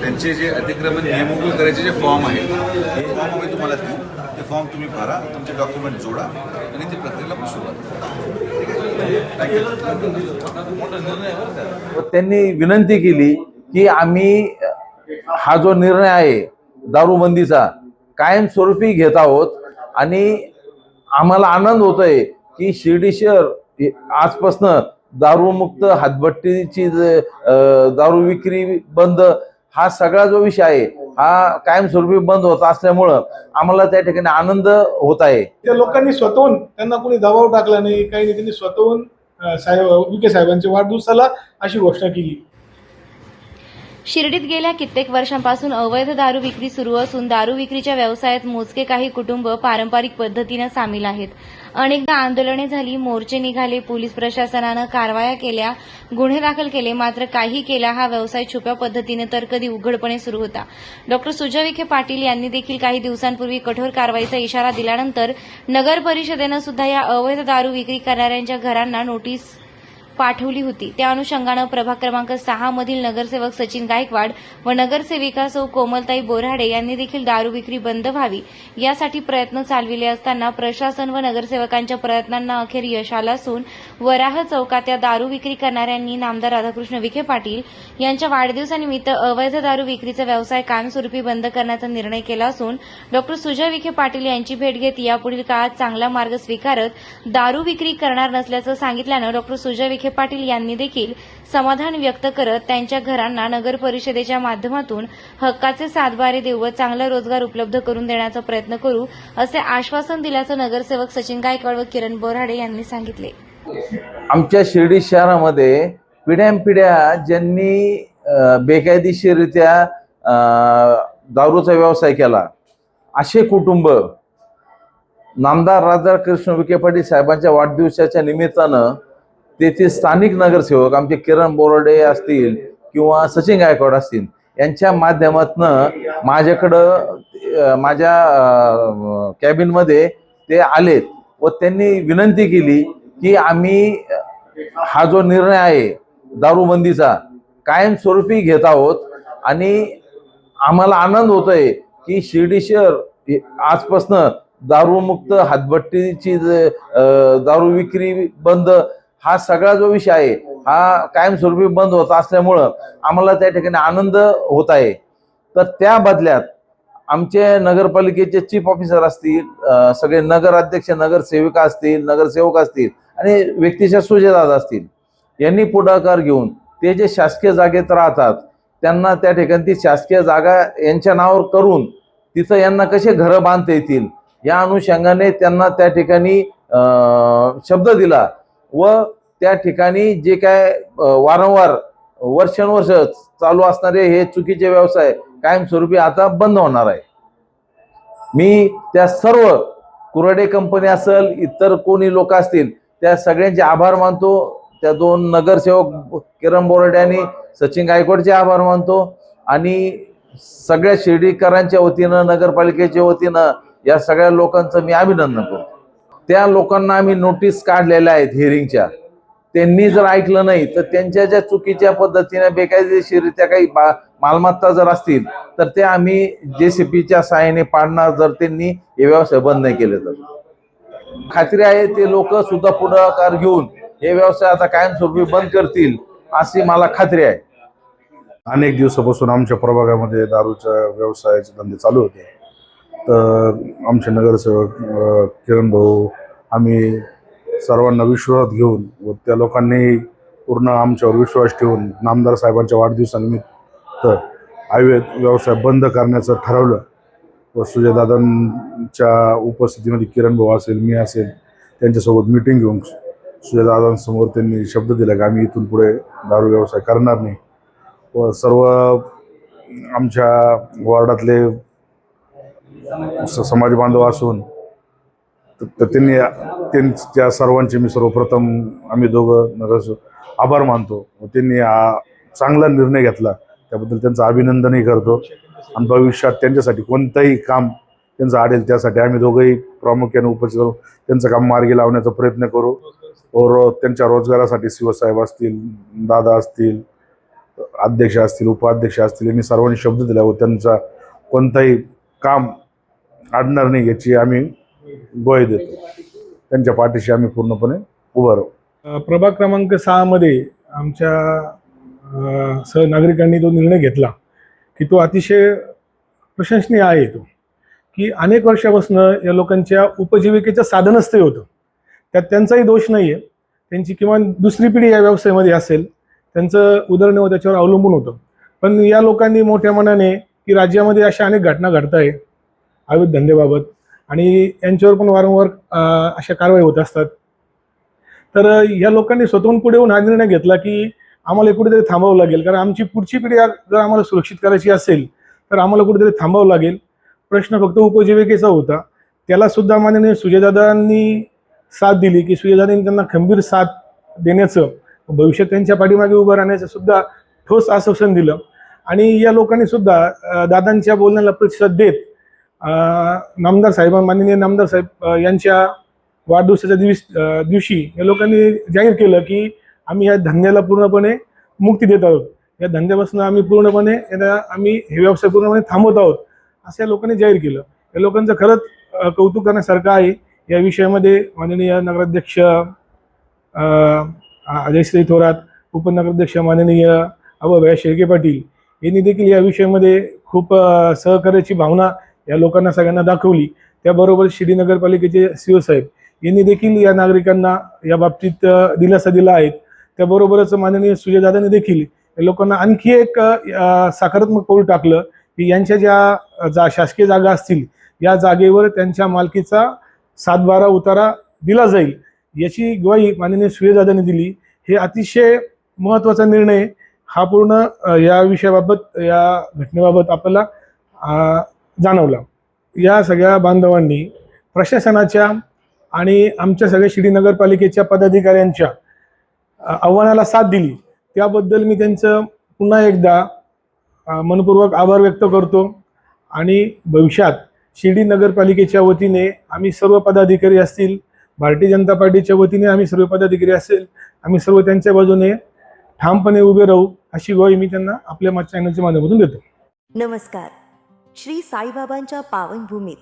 त्यांचे जे अतिक्रमण नियमोकुल करायचे जे फॉर्म आहेत हे फॉर्म आम्ही तुम्हाला देऊ. ते फॉर्म तुम्ही भरा, तुमचे डॉक्युमेंट जोडा आणि ती प्रक्रियेला पण सुरुवात करा. त्यांनी विनंती केली की आम्ही हा जो निर्णय आहे दारूबंदीचा कायमस्वरूपी घेत आहोत आणि आम्हाला आनंद होतोय की शिर्डी शहर आजपासून दारूमुक्त हातभट्टीची दारू विक्री बंद हा सगळा जो विषय आहे हा कायमस्वरूपी बंद होत असल्यामुळं आम्हाला त्या ठिकाणी आनंद होत आहे. त्या लोकांनी स्वतःहून, त्यांना कोणी दबाव टाकला नाही, काही नाही, त्यांनी स्वतःहून विखे साहेबांच्या वाढदिवसाला अशी घोषणा केली. शिर्डीत गेल्या कित्येक वर्षांपासून अवैध दारू विक्री सुरू असून दारू विक्रीच्या व्यवसायात मोजके काही कुटुंब पारंपरिक पद्धतीने सामील आहेत. अनेकदा आंदोलने झाली, मोर्चे निघाले, पोलीस प्रशासनानं कारवाया केल्या, गुन्हे दाखल केले, मात्र काही केला हा व्यवसाय छुप्या पद्धतीने तर कधी उघडपणे सुरू होता. डॉक्टर सुजय विखे पाटील यांनी देखील काही दिवसांपूर्वी कठोर कारवाईचा इशारा दिल्यानंतर नगर परिषदेनं सुद्धा या अवैध दारू विक्री करणाऱ्यांच्या घरांना नोटीस पाठवली होती. त्या अनुषंगानं प्रभाग क्रमांक 6 मधील नगरसेवक सचिन गायकवाड व नगरसेविका सौ कोमलताई बोराडे यांनी देखील दारू विक्री बंद व्हावी यासाठी प्रयत्न चालविले असताना प्रशासन व नगरसेवकांच्या प्रयत्नांना अखेर यश आलं असून वराह चौकात या दारू विक्री करणाऱ्यांनी नामदार राधाकृष्ण विखे पाटील यांच्या वाढदिवसानिमित्त अवैध दारू विक्रीचा व्यवसाय कायमस्वरूपी बंद करण्याचा निर्णय केला असून डॉक्टर सुजय विखे पाटील यांची भेट घेत यापुढील काळात चांगला मार्ग स्वीकारत दारू विक्री करणार नसल्याचं सांगितल्यानं डॉक्टर सुजय विखे पाटील यांनी देखील समाधान व्यक्त करत त्यांच्या घरांना नगर परिषदेच्या माध्यमातून हक्काचे सातबारे देऊ व चांगला रोजगार उपलब्ध करून देण्याचा प्रयत्न करू असे आश्वासन दिल्याचं नगरसेवक सचिन गायकवाड व किरण बोराडे यांनी सांगितले. आमच्या शिर्डी शहरामध्ये पिढ्यानपिढ्या ज्यांनी बेकायदेशीररित्या दारूचा व्यवसाय केला असे कुटुंब नामदार राधाकृष्ण विखे पाटील साहेबांच्या वाढदिवसाच्या निमित्तानं तेथील स्थानिक नगरसेवक आमचे किरण बोराडे असतील किंवा सचिन गायकवाड असतील यांच्या माध्यमातून माझ्याकडं माझ्या कॅबिनमध्ये ते आलेत व त्यांनी विनंती केली की आम्ही हा जो निर्णय आहे दारूबंदीचा कायमस्वरूपी घेत आहोत आणि आम्हाला आनंद होतोय की शिर्डी शहर आजपासून दारूमुक्त हातभट्टीची दारू विक्री बंद हा सगळा जो विषय आहे हा कायमस्वरूपी बंद होत असल्यामुळं आम्हाला त्या ठिकाणी आनंद होत आहे. तर त्या बदल्यात आमचे नगरपालिकेचे चीफ ऑफिसर असतील, सगळे नगराध्यक्ष, नगरसेविका असतील, नगरसेवक असतील आणि व्यक्तिशः सुजेदादा असतील यांनी पुढाकार घेऊन ते जे शासकीय जागेत राहतात त्यांना त्या ठिकाणी ती शासकीय जागा यांच्या नावावर करून तिथं यांना कसे घरं बांधता येतील या अनुषंगाने त्यांना त्या ठिकाणी शब्द दिला व त्या ठिकाणी जे काय वारंवार वर्षानुवर्ष चालू असणारे हे चुकीचे व्यवसाय कायमस्वरूपी आता बंद होणार आहे. मी त्या सर्व कुऱ्हाडे कंपनी असेल, इतर कोणी लोक असतील त्या सगळ्यांचे आभार मानतो. त्या दोन नगरसेवक किरण बोराडे आणि सचिन गायकवाडचे आभार मानतो आणि सगळ्या शिर्डीकरांच्या वतीनं, नगरपालिकेच्या वतीनं या सगळ्या लोकांचं मी अभिनंदन करतो. त्या लोकांना आम्ही नोटीस काढलेल्या आहेत हिअरिंगच्या. त्यांनी जर ऐकलं नाही तर त्यांच्या ज्या चुकीच्या पद्धतीने बेकायदेशीररित्या काही मालमत्ता जर असतील तर ते आम्ही JCPच्या सहाय्याने पाडणार जर त्यांनी हे व्यवसाय बंद नाही केले तर. खात्री आहे ते लोक सुद्धा पुढाकार घेऊन हे व्यवसाय आता कायमस्वरूपी बंद करतील अशी मला खात्री आहे. अनेक दिवसापासून आमच्या प्रभागामध्ये दारूच्या व्यवसायाचे धंदे चालू होते. तर आमचे नगरसेवक किरण भाऊ आम्ही सर्वांना विश्वासात घेऊन व त्या लोकांनी पूर्ण आमच्यावर विश्वास ठेवून नामदार साहेबांच्या वाढदिवसानिमित्त अवैध व्यवसाय बंद करण्याचं ठरवलं व सुजयदादांच्या उपस्थितीमध्ये किरण भाऊ असेल, मी असेल, त्यांच्यासोबत मीटिंग घेऊन सुजयदादांसमोर त्यांनी शब्द दिला की आम्ही इथून पुढे दारू व्यवसाय करणार नाही व सर्व आमच्या वॉर्डातले समाज बांधव असून तर त्यांच्या सर्वांचे मी सर्वप्रथम आम्ही दोघं नगरसेवक आभार मानतो व त्यांनी हा चांगला निर्णय घेतला त्याबद्दल त्यांचं अभिनंदनही करतो आणि भविष्यात त्यांच्यासाठी कोणतंही काम त्यांचं आडेल त्यासाठी आम्ही दोघंही प्रामुख्याने उपस्थित राहू, त्यांचं काम मार्गी लावण्याचा प्रयत्न करू व त्यांच्या रोजगारासाठी शिवसाहेब असतील, दादा असतील, अध्यक्ष असतील, उपाध्यक्ष असतील, यांनी सर्वांनी शब्द दिला व त्यांचा कोणताही काम अडणार नाही याची आम्ही ग्वाही देतो. त्यांच्या पाठीशी आम्ही पूर्णपणे उभं राहू. प्रभाग क्रमांक 6 मध्ये आमच्या सहनागरिकांनी तो निर्णय घेतला की तो अतिशय प्रशंसनीय आहे, तो की अनेक वर्षापासून या लोकांच्या उपजीविकेचं साधनच ते होतं. त्यात त्यांचाही दोष नाही आहे. त्यांची किमान दुसरी पिढी या व्यवसायामध्ये असेल, त्यांचं उदरनिर्वाह त्याच्यावर अवलंबून होतं. पण या लोकांनी मोठ्या मनाने की राज्यामध्ये अशा अनेक घटना घडत आहे अवैध धंद्याबाबत आणि यांच्यावर पण वारंवार अशा कारवाई होत असतात. तर या लोकांनी स्वतःहून पुढे येऊन हा निर्णय घेतला की आम्हाला कुठेतरी थांबावं लागेल, कारण आमची पुढची पिढी जर आम्हाला सुरक्षित करायची असेल तर आम्हाला कुठेतरी थांबावं लागेल. प्रश्न फक्त उपजीविकेचा होता. त्याला सुद्धा माननीय सुजयदादांनी साथ दिली की सुजयदादांनी त्यांना खंबीर साथ देण्याचं, भविष्यात त्यांच्या पाठीमागे उभं राहण्याचं सुद्धा ठोस आश्वासन दिलं. आणि या लोकांनी सुद्धा दादांच्या बोलण्याला प्रतिसाद देत नामदार साहेब, माननीय नामदार साहेब यांच्या वाढदिवसाच्या दिवशी या लोकांनी जाहीर केलं की आम्ही या धंद्याला पूर्णपणे मुक्ती देत आहोत, या धंद्यापासून आम्ही पूर्णपणे आम्ही हे व्यवसाय पूर्णपणे थांबवत आहोत, असं या लोकांनी जाहीर केलं. या लोकांचं खरंच कौतुक करण्यासारखं आहे. या विषयामध्ये माननीय नगराध्यक्ष अजयश्री थोरात, उपनगराध्यक्ष माननीय अभय शेळके पाटील यांनी देखील या विषयामध्ये खूप सहकार्याची भावना या लोकांना सगळ्यांना दाखवली. त्याबरोबर शिर्डी नगरपालिकेचे सीओ साहेब यांनी देखील या नागरिकांना या बाबतीत दिलासा दिला आहे. त्याबरोबरच माननीय सुजयदादांनी देखील या लोकांना आणखी एक सकारात्मक पाऊल टाकलं की यांच्या ज्या शासकीय जागा असतील या जागेवर त्यांच्या मालकीचा 7/12 उतारा दिला जाईल, याची ग्वाही माननीय सुजयदादांनी दिली. हे अतिशय महत्त्वाचा निर्णय हा पूर्ण या विषयाबाबत, या घटनेबाबत आपल्याला जाणवला. या सगळ्या बांधवांनी प्रशासनाच्या आणि आमच्या सगळ्या शिर्डी नगरपालिकेच्या पदाधिकाऱ्यांच्या आव्हानाला साथ दिली, त्याबद्दल मी त्यांचं पुन्हा एकदा मनपूर्वक आभार व्यक्त करतो. आणि भविष्यात शिर्डी नगरपालिकेच्या वतीने आम्ही सर्व पदाधिकारी असतील, भारतीय जनता पार्टीच्या वतीने आम्ही सर्व पदाधिकारी असेल, आम्ही सर्व त्यांच्या बाजूने ठामपणे उभे राहू, अशी ग्वाही मी त्यांना आपल्या चॅनलच्या माध्यमातून देतो. नमस्कार. श्री साईबाबांच्या पावनभूमीत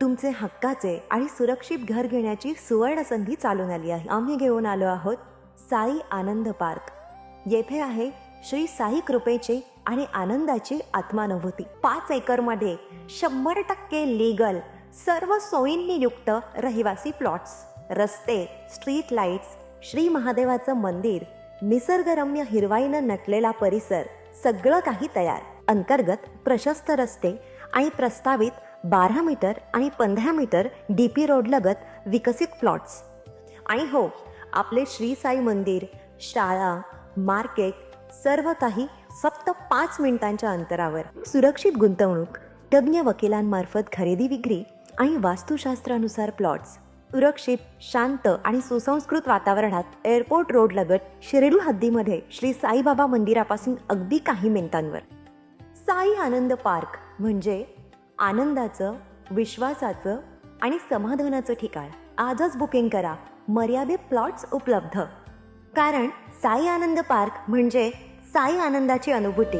तुमचे हक्काचे आणि सुरक्षित घर घेण्याची सुवर्ण संधी चालून आली आहे. आम्ही घेऊन आलो आहोत साई आनंद पार्क. येथे आहे श्री साई कृपेचे आणि आनंदाची आत्मानुभूती. 5 एकरमध्ये 100% लीगल, सर्व सोयींनी युक्त रहिवासी प्लॉट्स, रस्ते, स्ट्रीट लाईट्स, श्री महादेवाचं मंदिर, निसर्गरम्य हिरवाईनं नटलेला परिसर, सगळं काही तयार. अंतर्गत प्रशस्त रस्ते आणि प्रस्तावित 12 मीटर आणि 15 मीटर DP रोडलगत विकसित प्लॉट्स. आणि हो, आपले श्री साई मंदिर, शाळा, मार्केट, सर्व काही फक्त 5 मिनिटांच्या अंतरावर. सुरक्षित गुंतवणूक, तज्ज्ञ वकिलांमार्फत खरेदी विक्री आणि वास्तुशास्त्रानुसार प्लॉट्स. सुरक्षित, शांत आणि सुसंस्कृत वातावरणात एअरपोर्ट रोडलगत शिर्डी हद्दीमध्ये श्री साईबाबा मंदिरापासून अगदी काही मिनिटांवर. साई आनंद पार्क म्हणजे आनंदाचं, विश्वासाचं आणि समाधानाचं ठिकाण. आजच बुकिंग करा. मर्यादित प्लॉट्स उपलब्ध. कारण साई आनंद पार्क म्हणजे साई आनंदाची अनुभूती.